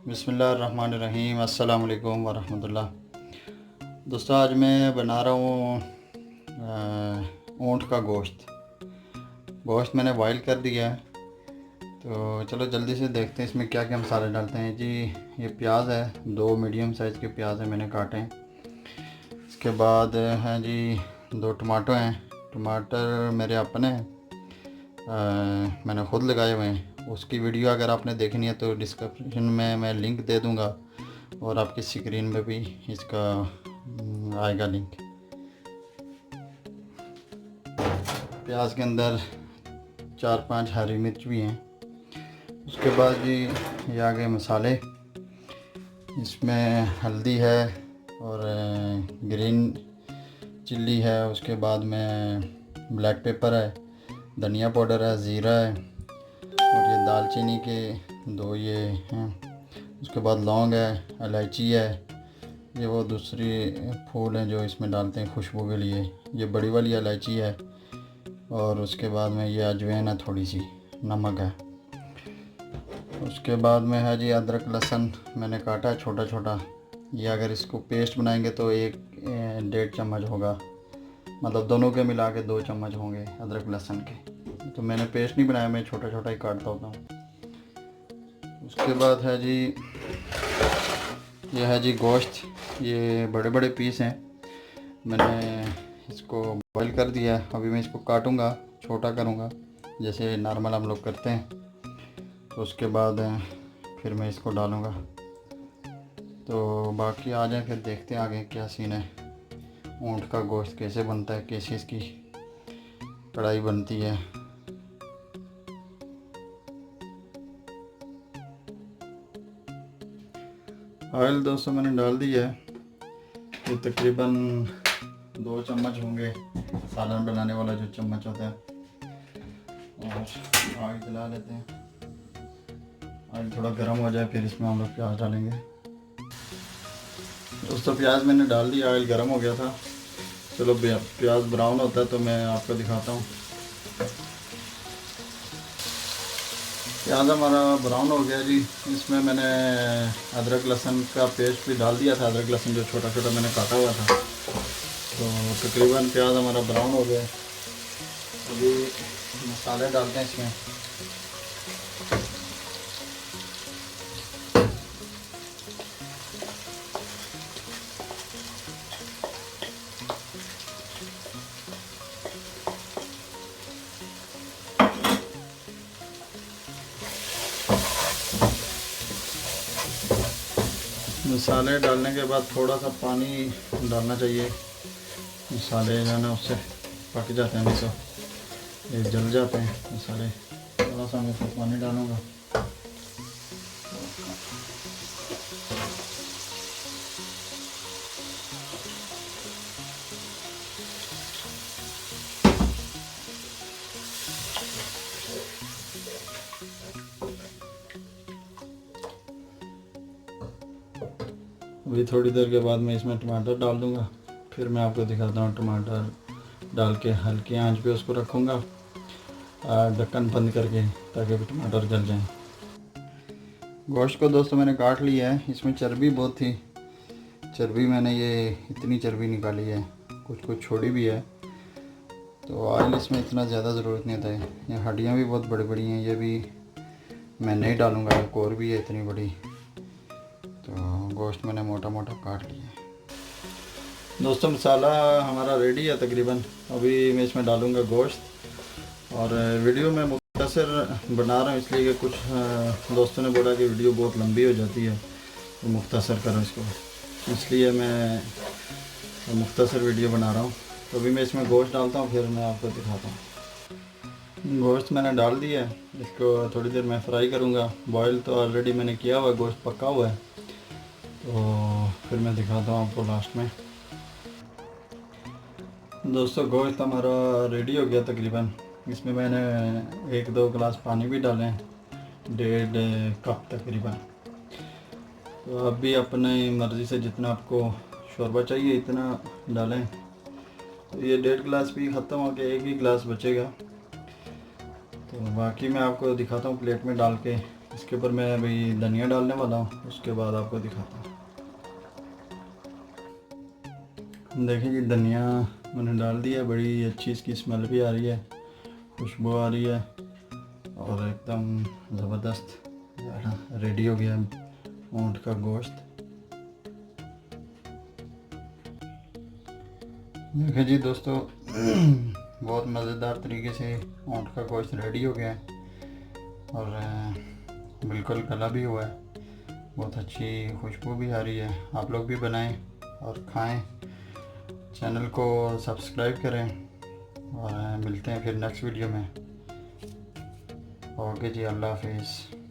बिस्मिल्लाहिर्रहमानिर्रहीम। अस्सलाम वालेकुम वरहमतुल्लाह। दोस्तों, आज मैं बना रहा हूँ ऊँट का गोश्त मैंने बॉईल कर दिया है। तो चलो जल्दी से देखते हैं इसमें क्या क्या मसाले डालते हैं। जी, ये प्याज है, 2 मीडियम साइज़ के प्याज हैं, मैंने काटे हैं। इसके बाद हैं जी 2 टमाटर हैं। टमाटर मेरे अपने हैं, मैंने ख़ुद लगाए हुए हैं। उसकी वीडियो अगर आपने देखनी है तो डिस्क्रिप्शन में मैं लिंक दे दूंगा और आपकी स्क्रीन में भी इसका आएगा लिंक। प्याज के अंदर 4-5 हरी मिर्च भी हैं। उसके बाद जी ये आ गए मसाले। इसमें हल्दी है और ग्रीन चिल्ली है। उसके बाद में ब्लैक पेपर है, धनिया पाउडर है, ज़ीरा है और ये दालचीनी के 2 ये हैं। उसके बाद लौंग है, इलायची है, ये वो दूसरी फूल हैं जो इसमें डालते हैं खुशबू के लिए, ये बड़ी वाली इलायची है। और उसके बाद में ये अजवाइन है, थोड़ी सी नमक है। उसके बाद में है जी अदरक लहसुन मैंने काटा है छोटा छोटा। ये अगर इसको पेस्ट बनाएंगे तो 1-1.5 चम्मच होगा, मतलब दोनों के मिला के 2 चम्मच होंगे अदरक लहसुन के। तो मैंने पेस्ट नहीं बनाया, मैं छोटा छोटा ही काटता होता हूँ। उसके बाद है जी ये है जी गोश्त, ये बड़े बड़े पीस हैं। मैंने इसको बॉईल कर दिया है। अभी मैं इसको काटूंगा, छोटा करूंगा जैसे नॉर्मल हम लोग करते हैं। तो उसके बाद फिर मैं इसको डालूंगा। तो बाकी आ जाए फिर देखते हैं आगे क्या सीन है। ऊँट का गोश्त कैसे बनता है, कैसे इसकी कढ़ाई बनती है। ऑयल दोस्तों मैंने डाल दिया है, ये तकरीबन 2 चम्मच होंगे, सालन बनाने वाला जो चम्मच होता है। और आग जला लेते हैं। आग थोड़ा गर्म हो जाए फिर इसमें हम लोग प्याज डालेंगे। दोस्तों प्याज मैंने डाल दिया, ऑयल गर्म हो गया था। चलो प्याज ब्राउन होता है तो मैं आपको दिखाता हूँ। प्याज हमारा ब्राउन हो गया जी। इसमें मैंने अदरक लहसुन का पेस्ट भी डाल दिया था, अदरक लहसुन जो छोटा छोटा मैंने काटा हुआ था। तो तकरीबन प्याज हमारा ब्राउन हो गया। अभी मसाले डालते हैं इसमें। मसाले डालने के बाद थोड़ा सा पानी डालना चाहिए। मसाले जो है ना उससे पक जाते हैं, नहीं तो ये जल जाते हैं मसाले। थोड़ा सा मैं इसमें पानी डालूँगा। अभी थोड़ी देर के बाद मैं इसमें टमाटर डाल दूँगा। फिर मैं आपको दिखाता हूँ। टमाटर डाल के हल्की आंच पे उसको रखूँगा, ढक्कन बंद करके, ताकि टमाटर गल जाएं। गोश्त को दोस्तों मैंने काट लिया है। इसमें चर्बी बहुत थी, चर्बी मैंने ये इतनी चर्बी निकाली है, कुछ कुछ छोड़ी भी है। तो ऑयल इसमें इतना ज़्यादा ज़रूरत नहीं था। ये हड्डियाँ भी बहुत बड़ी बड़ी हैं, ये भी मैं नहीं डालूँगा। एक और भी है इतनी बड़ी। तो गोश्त मैंने मोटा मोटा काट लिया है। दोस्तों मसाला हमारा रेडी है तकरीबन। अभी मैं इसमें डालूँगा गोश्त। और वीडियो में मुख्तसर बना रहा हूँ इसलिए कि कुछ दोस्तों ने बोला कि वीडियो बहुत लंबी हो जाती है तो मुख्तसर करो इसको, इसलिए मैं मुख्तसर वीडियो बना रहा हूँ। तो अभी मैं इसमें गोश्त डालता हूँ, फिर मैं आपको दिखाता हूँ। गोश्त मैंने डाल दिया है, इसको थोड़ी देर मैं फ्राई करूँगा। बॉयल तो ऑलरेडी मैंने किया हुआ है, गोश्त पका हुआ है। तो फिर मैं दिखाता हूँ आपको लास्ट में। दोस्तों गोश्त हमारा रेडी हो गया तकरीबन। इसमें मैंने 1-2 गिलास पानी भी डाले हैं, 1.5 कप तकरीबन। तो अब भी अपनी मर्ज़ी से जितना आपको शोरबा चाहिए इतना डालें। तो ये 1.5 गिलास भी ख़त्म हो गया, 1 ही गिलास बचेगा। तो बाकी मैं आपको दिखाता हूँ प्लेट में डाल के इसके ऊपर मैं अभी धनिया डालने वाला हूँ, उसके बाद आपको दिखाता हूँ। देखिए जी, धनिया मैंने डाल दिया, बड़ी अच्छी इसकी स्मेल भी आ रही है, खुशबू आ रही है और एकदम ज़बरदस्त रेडी हो गया ऊँट का गोश्त। देखिए जी दोस्तों, बहुत मज़ेदार तरीके से ऊँट का गोश्त रेडी हो गया है और बिल्कुल गला भी हुआ है, बहुत अच्छी खुशबू भी आ रही है। आप लोग भी बनाएं और खाएं, चैनल को सब्सक्राइब करें और मिलते हैं फिर नेक्स्ट वीडियो में। ओके जी, अल्लाह हाफिज़।